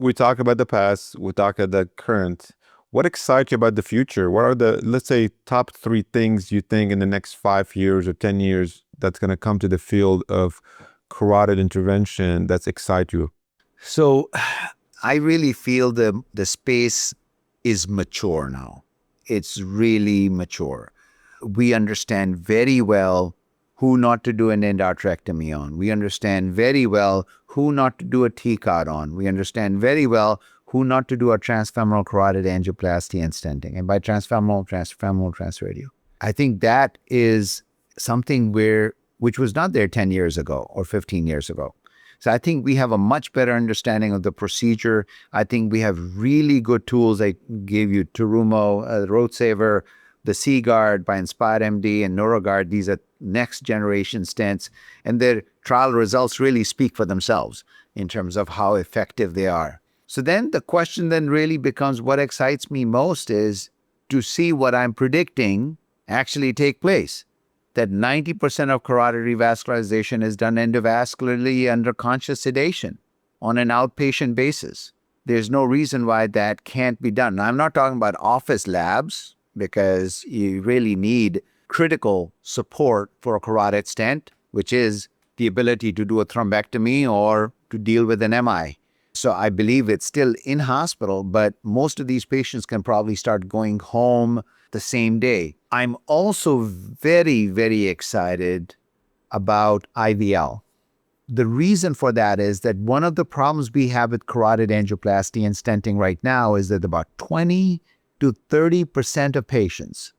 we talk about the past, we talk about the current. What excites you about the future? What are the, let's say, top three things you think in the next 5 years or 10 years that's going to come to the field of carotid intervention that's excite you? So I really feel the space is mature now. It's really mature. We understand very well who not to do an endarterectomy on. We understand very well who not to do a TCAR on. We understand very well who not to do a transfemoral carotid angioplasty and stenting. And by transfemoral, transradio. I think that is something which was not there 10 years ago or 15 years ago. So I think we have a much better understanding of the procedure. I think we have really good tools. I gave you Terumo, Road Saver, the C-Guard by Inspired MD, and NeuroGuard. These are next generation stents, and their trial results really speak for themselves in terms of how effective they are. So then the question then really becomes, what excites me most is to see what I'm predicting actually take place. That 90% of carotid revascularization is done endovascularly under conscious sedation on an outpatient basis. There's no reason why that can't be done. Now, I'm not talking about office labs, because you really need critical support for a carotid stent, which is the ability to do a thrombectomy or to deal with an MI. So I believe it's still in hospital, but most of these patients can probably start going home the same day. I'm also very, very excited about IVL. The reason for that is that one of the problems we have with carotid angioplasty and stenting right now is that about 20 to 30% of patients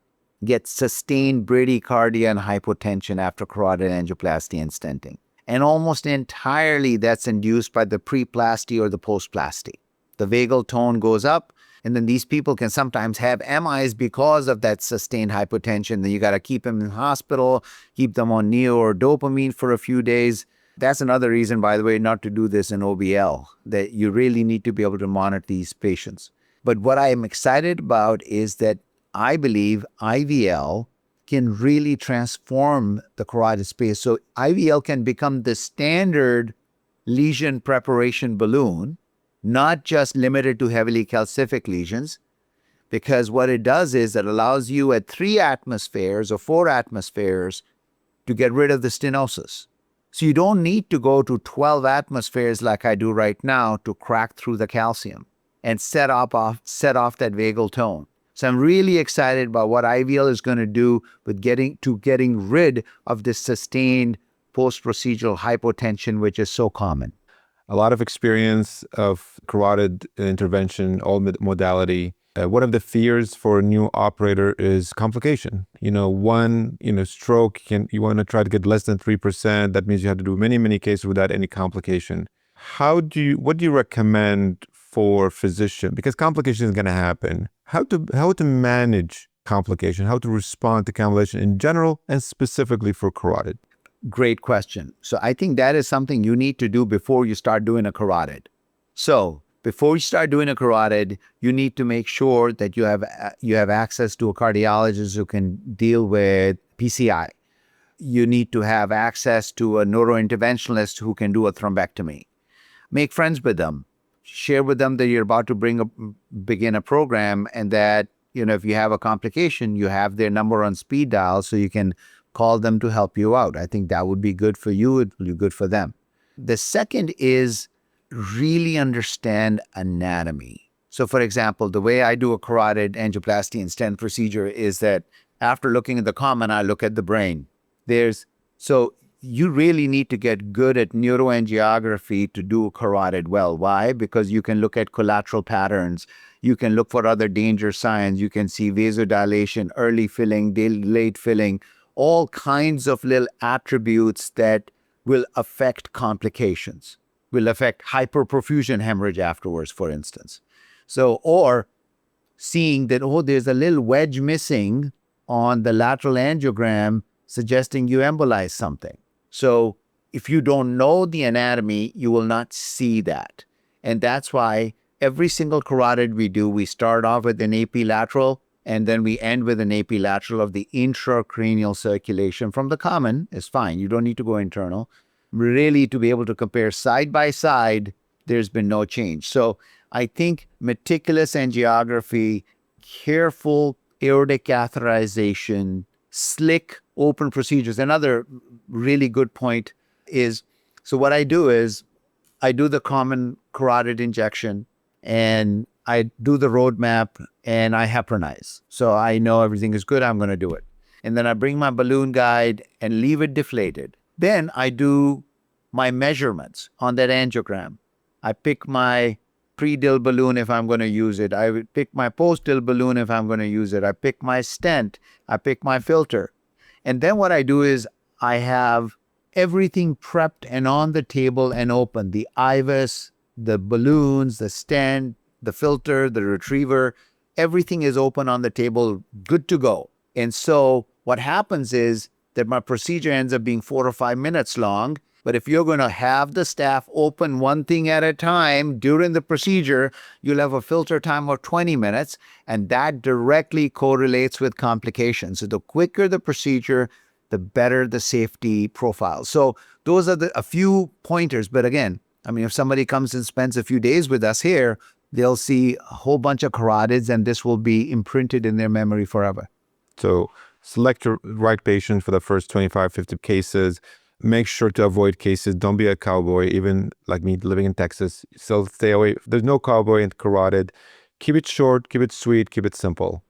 get sustained bradycardia and hypotension after carotid angioplasty and stenting. And almost entirely that's induced by the pre-plasty or the post-plasty. The vagal tone goes up, and then these people can sometimes have MIs because of that sustained hypotension. Then you got to keep them in the hospital, keep them on neo or dopamine for a few days. That's another reason, by the way, not to do this in OBL, that you really need to be able to monitor these patients. But what I am excited about is that I believe IVL can really transform the carotid space. So IVL can become the standard lesion preparation balloon, not just limited to heavily calcific lesions, because what it does is it allows you at 3 atmospheres or 4 atmospheres to get rid of the stenosis. So you don't need to go to 12 atmospheres like I do right now to crack through the calcium and set off that vagal tone. So I'm really excited about what IVL is going to do with getting rid of this sustained post-procedural hypotension, which is so common. A lot of experience of carotid intervention, all modality. One of the fears for a new operator is complication. Stroke, you want to try to get less than 3%. That means you have to do many, many cases without any complication. What do you recommend for physician? Because complication is going to happen. How to manage complication, how to respond to complication in general and specifically for carotid? Great question. So I think that is something you need to do before you start doing a carotid. So before you start doing a carotid, you need to make sure that you have access to a cardiologist who can deal with PCI. You need to have access to a neurointerventionalist who can do a thrombectomy. Make friends with them. Share with them that you're about to begin a program, and that if you have a complication, you have their number on speed dial so you can call them to help you out. I think that would be good for you. It will be good for them. The second is really understand anatomy. So for example, the way I do a carotid angioplasty and stent procedure is that after looking at the common, I look at the brain. So you really need to get good at neuroangiography to do carotid well. Why? Because you can look at collateral patterns. You can look for other danger signs. You can see vasodilation, early filling, late filling, all kinds of little attributes that will affect complications, will affect hyperperfusion hemorrhage afterwards, for instance. So, or seeing that, there's a little wedge missing on the lateral angiogram suggesting you embolize something. So if you don't know the anatomy, you will not see that. And that's why every single carotid we do, we start off with an AP lateral, and then we end with an AP lateral of the intracranial circulation. From the common is fine. You don't need to go internal. Really, to be able to compare side by side there's been no change. So I think meticulous angiography, careful aortic catheterization, slick open procedures. Another really good point is, so what I do is I do the common carotid injection and I do the roadmap and I heparinize. So I know everything is good, I'm going to do it. And then I bring my balloon guide and leave it deflated. Then I do my measurements on that angiogram. I pick my pre-dill balloon if I'm going to use it. I would pick my post-dill balloon if I'm going to use it. I pick my stent. I pick my filter. And then what I do is I have everything prepped and on the table and open. The IVUS, the balloons, the stent, the filter, the retriever, everything is open on the table, good to go. And so what happens is that my procedure ends up being 4 or 5 minutes long. But if you're going to have the staff open one thing at a time during the procedure, you'll have a filter time of 20 minutes, and that directly correlates with complications. So the quicker the procedure, the better the safety profile. So those are a few pointers. But again, I mean, if somebody comes and spends a few days with us here, they'll see a whole bunch of carotids, and this will be imprinted in their memory forever. So select your right patient for the first 25, 50 cases. Make sure to avoid cases. Don't be a cowboy, even like me living in Texas. Still stay away. There's no cowboy in carotid. Keep it short, keep it sweet, keep it simple.